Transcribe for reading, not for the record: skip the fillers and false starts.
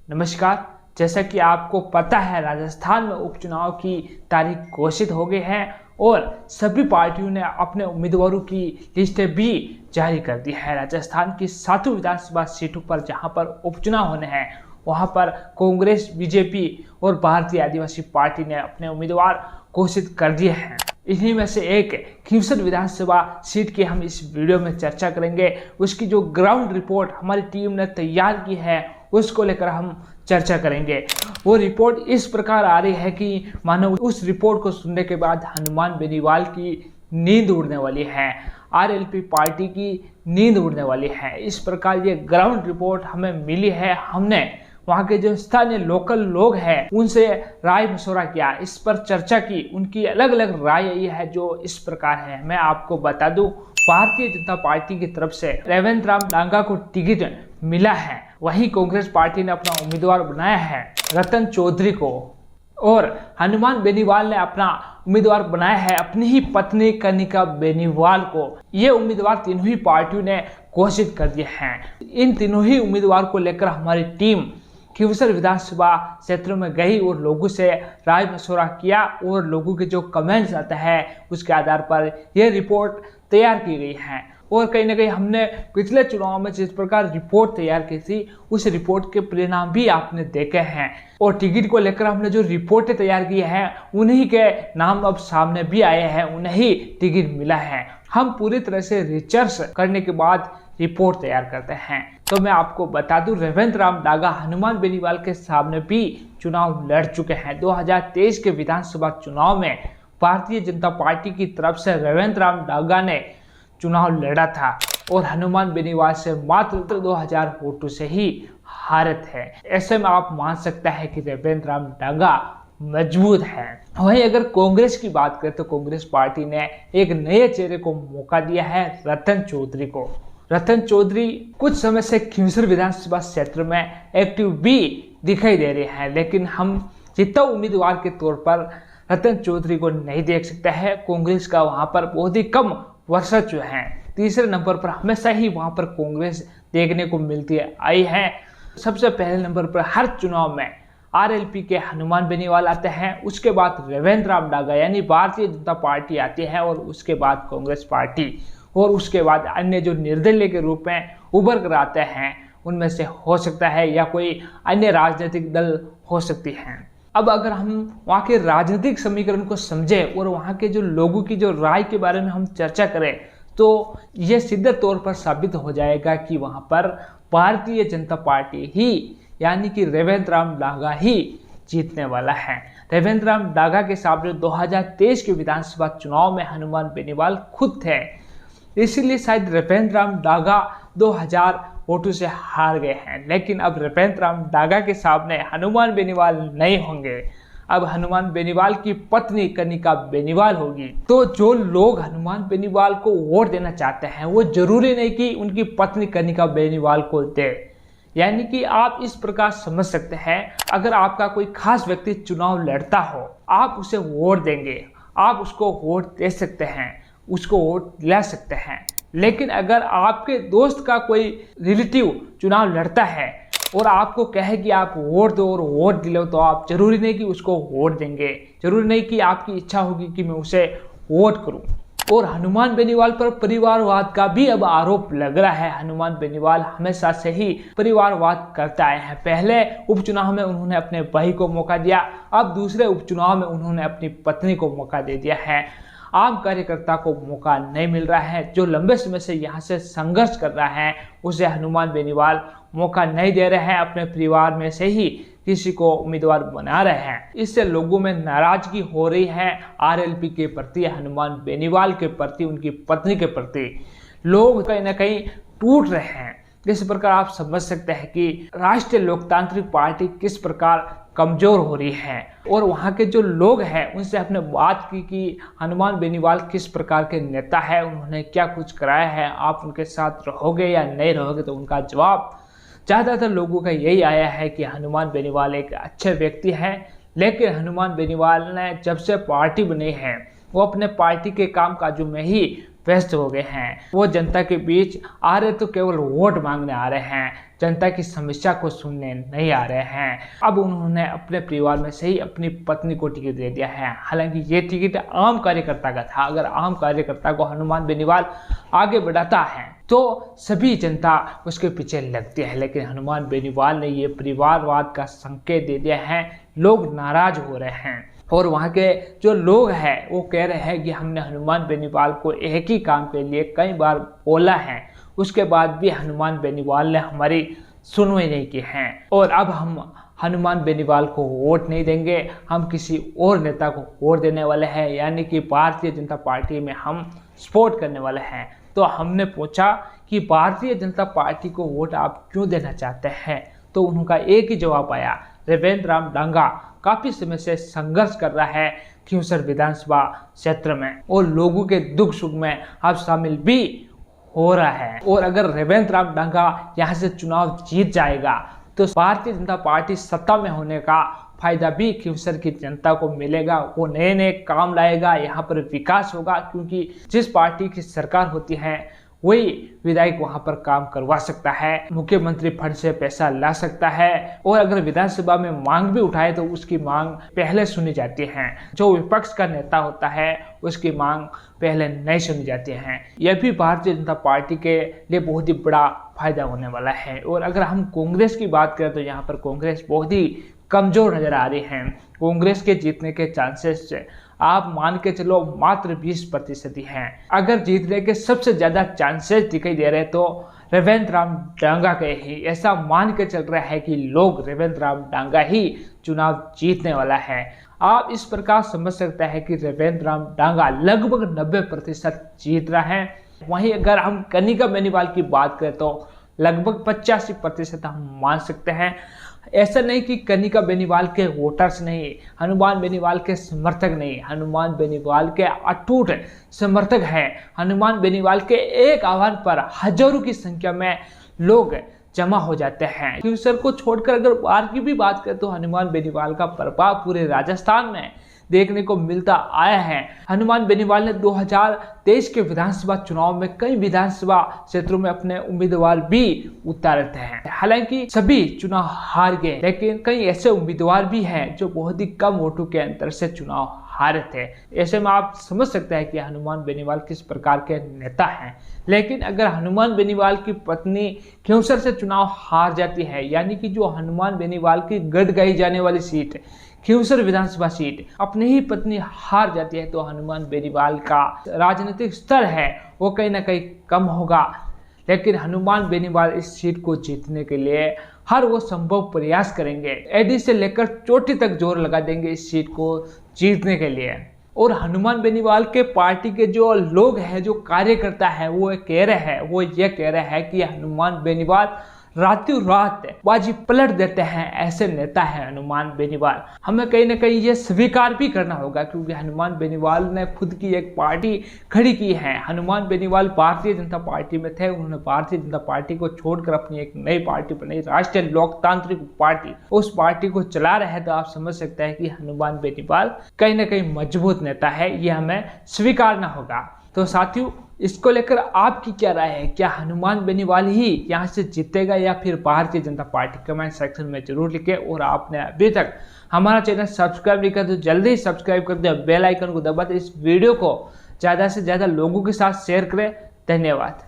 नमस्कार। जैसा कि आपको पता है, राजस्थान में उपचुनाव की तारीख घोषित हो गई है और सभी पार्टियों ने अपने उम्मीदवारों की लिस्टें भी जारी कर दी है। राजस्थान की 7 विधानसभा सीटों पर जहां पर उपचुनाव होने हैं, वहां पर कांग्रेस, बीजेपी और भारतीय आदिवासी पार्टी ने अपने उम्मीदवार घोषित कर दिए हैं। इन्हीं में से एक खींवसर विधानसभा सीट की हम इस वीडियो में चर्चा करेंगे। उसकी जो ग्राउंड रिपोर्ट हमारी टीम ने तैयार की है, उसको लेकर हम चर्चा करेंगे। वो रिपोर्ट इस प्रकार आ रही है कि मानो उस रिपोर्ट को सुनने के बाद हनुमान बेनीवाल की नींद उड़ने वाली है, आरएलपी पार्टी की नींद उड़ने वाली है। इस प्रकार ये ग्राउंड रिपोर्ट हमें मिली है। हमने वहाँ के जो स्थानीय लोकल लोग हैं उनसे राय मशवरा किया, इस पर चर्चा की। उनकी अलग अलग राय ये है जो इस प्रकार है। मैं आपको बता दूं, भारतीय जनता पार्टी की तरफ से रेवंत राम डांगा को टिकट मिला है। वहीं कांग्रेस पार्टी ने अपना उम्मीदवार बनाया है रतन चौधरी को, और हनुमान बेनीवाल ने अपना उम्मीदवार बनाया है अपनी ही पत्नी कनिका बेनीवाल को। ये उम्मीदवार तीनों ही पार्टियों ने घोषित कर दिए हैं। इन तीनों ही उम्मीदवार को लेकर हमारी टीम खींवसर विधानसभा क्षेत्र में गई और लोगों से राय मशवरा किया, और लोगों के जो कमेंट्स आते हैं उसके आधार पर यह रिपोर्ट तैयार की गई है। और कहीं ना कहीं हमने पिछले चुनाव में जिस प्रकार रिपोर्ट तैयार की थी, उस रिपोर्ट के परिणाम भी आपने देखे हैं। और टिकट को लेकर हमने जो रिपोर्टें तैयार की हैं, उन्हीं के नाम अब सामने भी आए हैं, उन्हें ही टिकट मिला है। हम पूरी तरह से रिसर्च करने के बाद रिपोर्ट तैयार करते हैं। तो मैं आपको बता दूं, रेवंत राम डांगा हनुमान बेनीवाल के सामने भी चुनाव लड़ चुके हैं। 2023 के विधानसभा चुनाव में भारतीय जनता पार्टी की तरफ से रेवंत राम डांगा ने चुनाव लड़ा था और हनुमान बेनीवाल से मात्र 2000 वोटों से ही हारे थे। ऐसे में आप मान सकते हैं कि रेवंत राम डांगा मजबूत है। वहीं अगर कांग्रेस की बात करें तो कांग्रेस पार्टी ने एक नए चेहरे को मौका दिया है, रतन चौधरी को। रतन चौधरी कुछ समय से खींवसर विधानसभा क्षेत्र में एक्टिव भी दिखाई दे रहे हैं, लेकिन हम जितना उम्मीदवार के तौर पर रतन चौधरी को नहीं देख सकते हैं। कांग्रेस का वहां पर बहुत ही कम वर्चस्व है। तीसरे नंबर पर हमेशा ही वहां पर कांग्रेस देखने को मिलती आई है। सबसे पहले नंबर पर हर चुनाव में आरएलपी के हनुमान बेनीवाल आते हैं, उसके बाद रेवंत राम डांगा यानी भारतीय जनता पार्टी आती है, और उसके बाद कांग्रेस पार्टी, और उसके बाद अन्य जो निर्दलीय के रूप में उभर कर आते हैं, उनमें से हो सकता है या कोई अन्य राजनीतिक दल हो सकती है। अब अगर हम वहाँ के राजनीतिक समीकरण को समझें और वहाँ के जो लोगों की जो राय के बारे में हम चर्चा करें, तो ये सीधे तौर पर साबित हो जाएगा कि वहाँ पर भारतीय जनता पार्टी ही यानी कि रेवंत राम डांगा ही जीतने वाला है। रेवंत राम डांगा के सामने 2023 के विधानसभा चुनाव में हनुमान बेनीवाल खुद थे, इसीलिए शायद रेवंत राम डांगा 2000 वोटों से हार गए हैं। लेकिन अब रेवंत राम डांगा के सामने हनुमान बेनीवाल नहीं होंगे, अब हनुमान बेनीवाल की पत्नी कनिका बेनीवाल होगी। तो जो लोग हनुमान बेनीवाल को वोट देना चाहते हैं, वो जरूरी नहीं कि उनकी पत्नी कनिका बेनीवाल को दे। यानी कि आप इस प्रकार समझ सकते हैं, अगर आपका कोई खास व्यक्ति चुनाव लड़ता हो, आप उसे वोट देंगे, आप उसको वोट दे सकते हैं, उसको वोट दिला सकते हैं। लेकिन अगर आपके दोस्त का कोई रिलेटिव चुनाव लड़ता है और आपको कहे कि आप वोट दो और वोट दिलाओ, तो आप जरूरी नहीं कि उसको वोट देंगे, जरूरी नहीं कि आपकी इच्छा होगी कि मैं उसे वोट करूं। और हनुमान बेनीवाल पर परिवारवाद का भी अब आरोप लग रहा है। हनुमान बेनीवाल हमेशा से ही परिवारवाद करते आए हैं। पहले उपचुनाव में उन्होंने अपने भाई को मौका दिया, अब दूसरे उपचुनाव में उन्होंने अपनी पत्नी को मौका दे दिया है। आम कार्यकर्ता को मौका नहीं मिल रहा है, जो लंबे समय से यहाँ से संघर्ष कर रहा है, उसे हनुमान बेनीवाल मौका नहीं दे रहे हैं। अपने परिवार में से ही किसी को उम्मीदवार बना रहे हैं। इससे लोगों में नाराजगी हो रही है आरएलपी के प्रति, हनुमान बेनीवाल के प्रति, उनकी पत्नी के प्रति। लोग कहीं ना कहीं टूट रहे हैं। इस प्रकार आप समझ सकते हैं कि राष्ट्रीय लोकतांत्रिक पार्टी किस प्रकार कमजोर हो रही है। और वहाँ के जो लोग हैं उनसे हमने बात की कि हनुमान बेनीवाल किस प्रकार के नेता है, उन्होंने क्या कुछ कराया है, आप उनके साथ रहोगे या नहीं रहोगे। तो उनका जवाब ज़्यादातर लोगों का यही आया है कि हनुमान बेनीवाल एक अच्छे व्यक्ति हैं, लेकिन हनुमान बेनीवाल ने जब से पार्टी बनी है वो अपने पार्टी के काम काजों में ही व्यस्त हो गए हैं। वो जनता के बीच आ रहे तो केवल वोट मांगने आ रहे हैं, जनता की समस्या को सुनने नहीं आ रहे हैं। अब उन्होंने अपने परिवार में से ही अपनी पत्नी को टिकट दे दिया है। हालांकि ये टिकट आम कार्यकर्ता का था। अगर आम कार्यकर्ता को हनुमान बेनीवाल आगे बढ़ाता है तो सभी जनता उसके पीछे लगती है, लेकिन हनुमान बेनीवाल ने ये परिवारवाद का संकेत दे दिया है। लोग नाराज हो रहे हैं और वहाँ के जो लोग हैं वो कह रहे हैं कि हमने हनुमान बेनीवाल को एक ही काम के लिए कई बार बोला है, उसके बाद भी हनुमान बेनीवाल ने हमारी सुनवाई नहीं की है और अब हम हनुमान बेनीवाल को वोट नहीं देंगे, हम किसी और नेता को वोट देने वाले हैं, यानी कि भारतीय जनता पार्टी में हम सपोर्ट करने वाले हैं। तो हमने पूछा कि भारतीय जनता पार्टी को वोट आप क्यों देना चाहते हैं, तो उनका एक ही जवाब आया, रेवेंद्र राम डांगा काफ़ी समय से संघर्ष कर रहा है खींवसर विधानसभा क्षेत्र में और लोगों के दुख सुख में आप शामिल भी हो रहा है। और अगर रेवेंद्र राम डांगा यहाँ से चुनाव जीत जाएगा तो भारतीय जनता पार्टी सत्ता में होने का फायदा भी खींवसर की जनता को मिलेगा। वो नए नए काम लाएगा, यहाँ पर विकास होगा, क्योंकि जिस पार्टी की सरकार होती है वही विधायक वहां पर काम करवा सकता है, मुख्यमंत्री फंड से पैसा ला सकता है और अगर विधानसभा में मांग भी उठाए तो उसकी मांग पहले सुनी जाती है। जो विपक्ष का नेता होता है उसकी मांग पहले नहीं सुनी जाती है। यह भी भारतीय जनता पार्टी के लिए बहुत ही बड़ा फायदा होने वाला है। और अगर हम कांग्रेस की बात करें तो यहाँ पर कांग्रेस बहुत ही कमजोर नजर आ रही है। कांग्रेस के जीतने के चांसेस आप मान के चलो मात्र 20% ही हैं। अगर जीतने के सबसे ज्यादा चांसेस दिखाई दे रहे तो रेवेंद्र राम डांगा के ही, ऐसा मान के चल रहा है कि लोग रेवेंद्र राम डांगा ही चुनाव जीतने वाला है। आप इस प्रकार समझ सकते हैं कि रेवेंद्र राम डांगा लगभग 90% जीत रहा है। वहीं अगर हम कनिका बेनीवाल की बात करें तो लगभग 85% हम मान सकते हैं। ऐसा नहीं कि कनिका बेनीवाल के वोटर्स नहीं, हनुमान बेनीवाल के समर्थक नहीं, हनुमान बेनीवाल के अटूट समर्थक हैं। हनुमान बेनीवाल के एक आह्वान पर हजारों की संख्या में लोग जमा हो जाते हैं। खींवसर को छोड़कर अगर बाहर की भी बात करें तो हनुमान बेनीवाल का प्रभाव पूरे राजस्थान में देखने को मिलता आया है। हनुमान बेनीवाल ने 2023 के विधानसभा चुनाव में कई विधानसभा क्षेत्रों में अपने उम्मीदवार भी उतारे थे। हालांकि सभी चुनाव हार गए, लेकिन कई ऐसे उम्मीदवार भी हैं जो बहुत ही कम वोटों के अंतर से चुनाव हारे थे। ऐसे में आप समझ सकते हैं कि हनुमान बेनीवाल किस प्रकार के नेता हैं। लेकिन अगर हनुमान बेनीवाल की पत्नी खींवसर से चुनाव हार जाती है, यानी कि जो हनुमान बेनीवाल की गढ़ गाई जाने वाली सीट खींवसर विधानसभा सीट अपनी ही पत्नी हार जाती है, तो हनुमान बेनीवाल का राजनीतिक स्तर है वो कहीं ना कहीं कम होगा। लेकिन हनुमान बेनीवाल इस सीट को जीतने के लिए हर वो संभव प्रयास करेंगे, एडी से लेकर चोटी तक जोर लगा देंगे इस सीट को जीतने के लिए। और हनुमान बेनीवाल के पार्टी के जो लोग हैं, जो कार्यकर्ता है, वो ये कह रहे हैं कि हनुमान बेनीवाल रातों रात बाजी पलट देते हैं। ऐसे नेता है हनुमान बेनीवाल। हमें कहीं ना कहीं ये स्वीकार भी करना होगा, क्योंकि हनुमान बेनीवाल ने खुद की एक पार्टी खड़ी की है। हनुमान बेनीवाल भारतीय जनता पार्टी में थे, उन्होंने भारतीय जनता पार्टी को छोड़कर अपनी एक नई पार्टी बनाई, राष्ट्रीय लोकतांत्रिक पार्टी। उस पार्टी को चला रहे हैं, तो आप समझ सकते हैं कि हनुमान बेनीवाल कहीं ना कहीं मजबूत नेता है, ये हमें स्वीकारना होगा। तो साथियों, इसको लेकर आपकी क्या राय है? क्या हनुमान बेनीवाल ही यहाँ से जीतेगा या फिर Bharatiya Janata party? Comment section में जरूर लिखें। और आपने अभी तक हमारा चैनल सब्सक्राइब नहीं किया तो जल्दी ही सब्सक्राइब कर दें, बेल आइकन को दबाते इस वीडियो को ज़्यादा से ज़्यादा लोगों के साथ शेयर करें। धन्यवाद।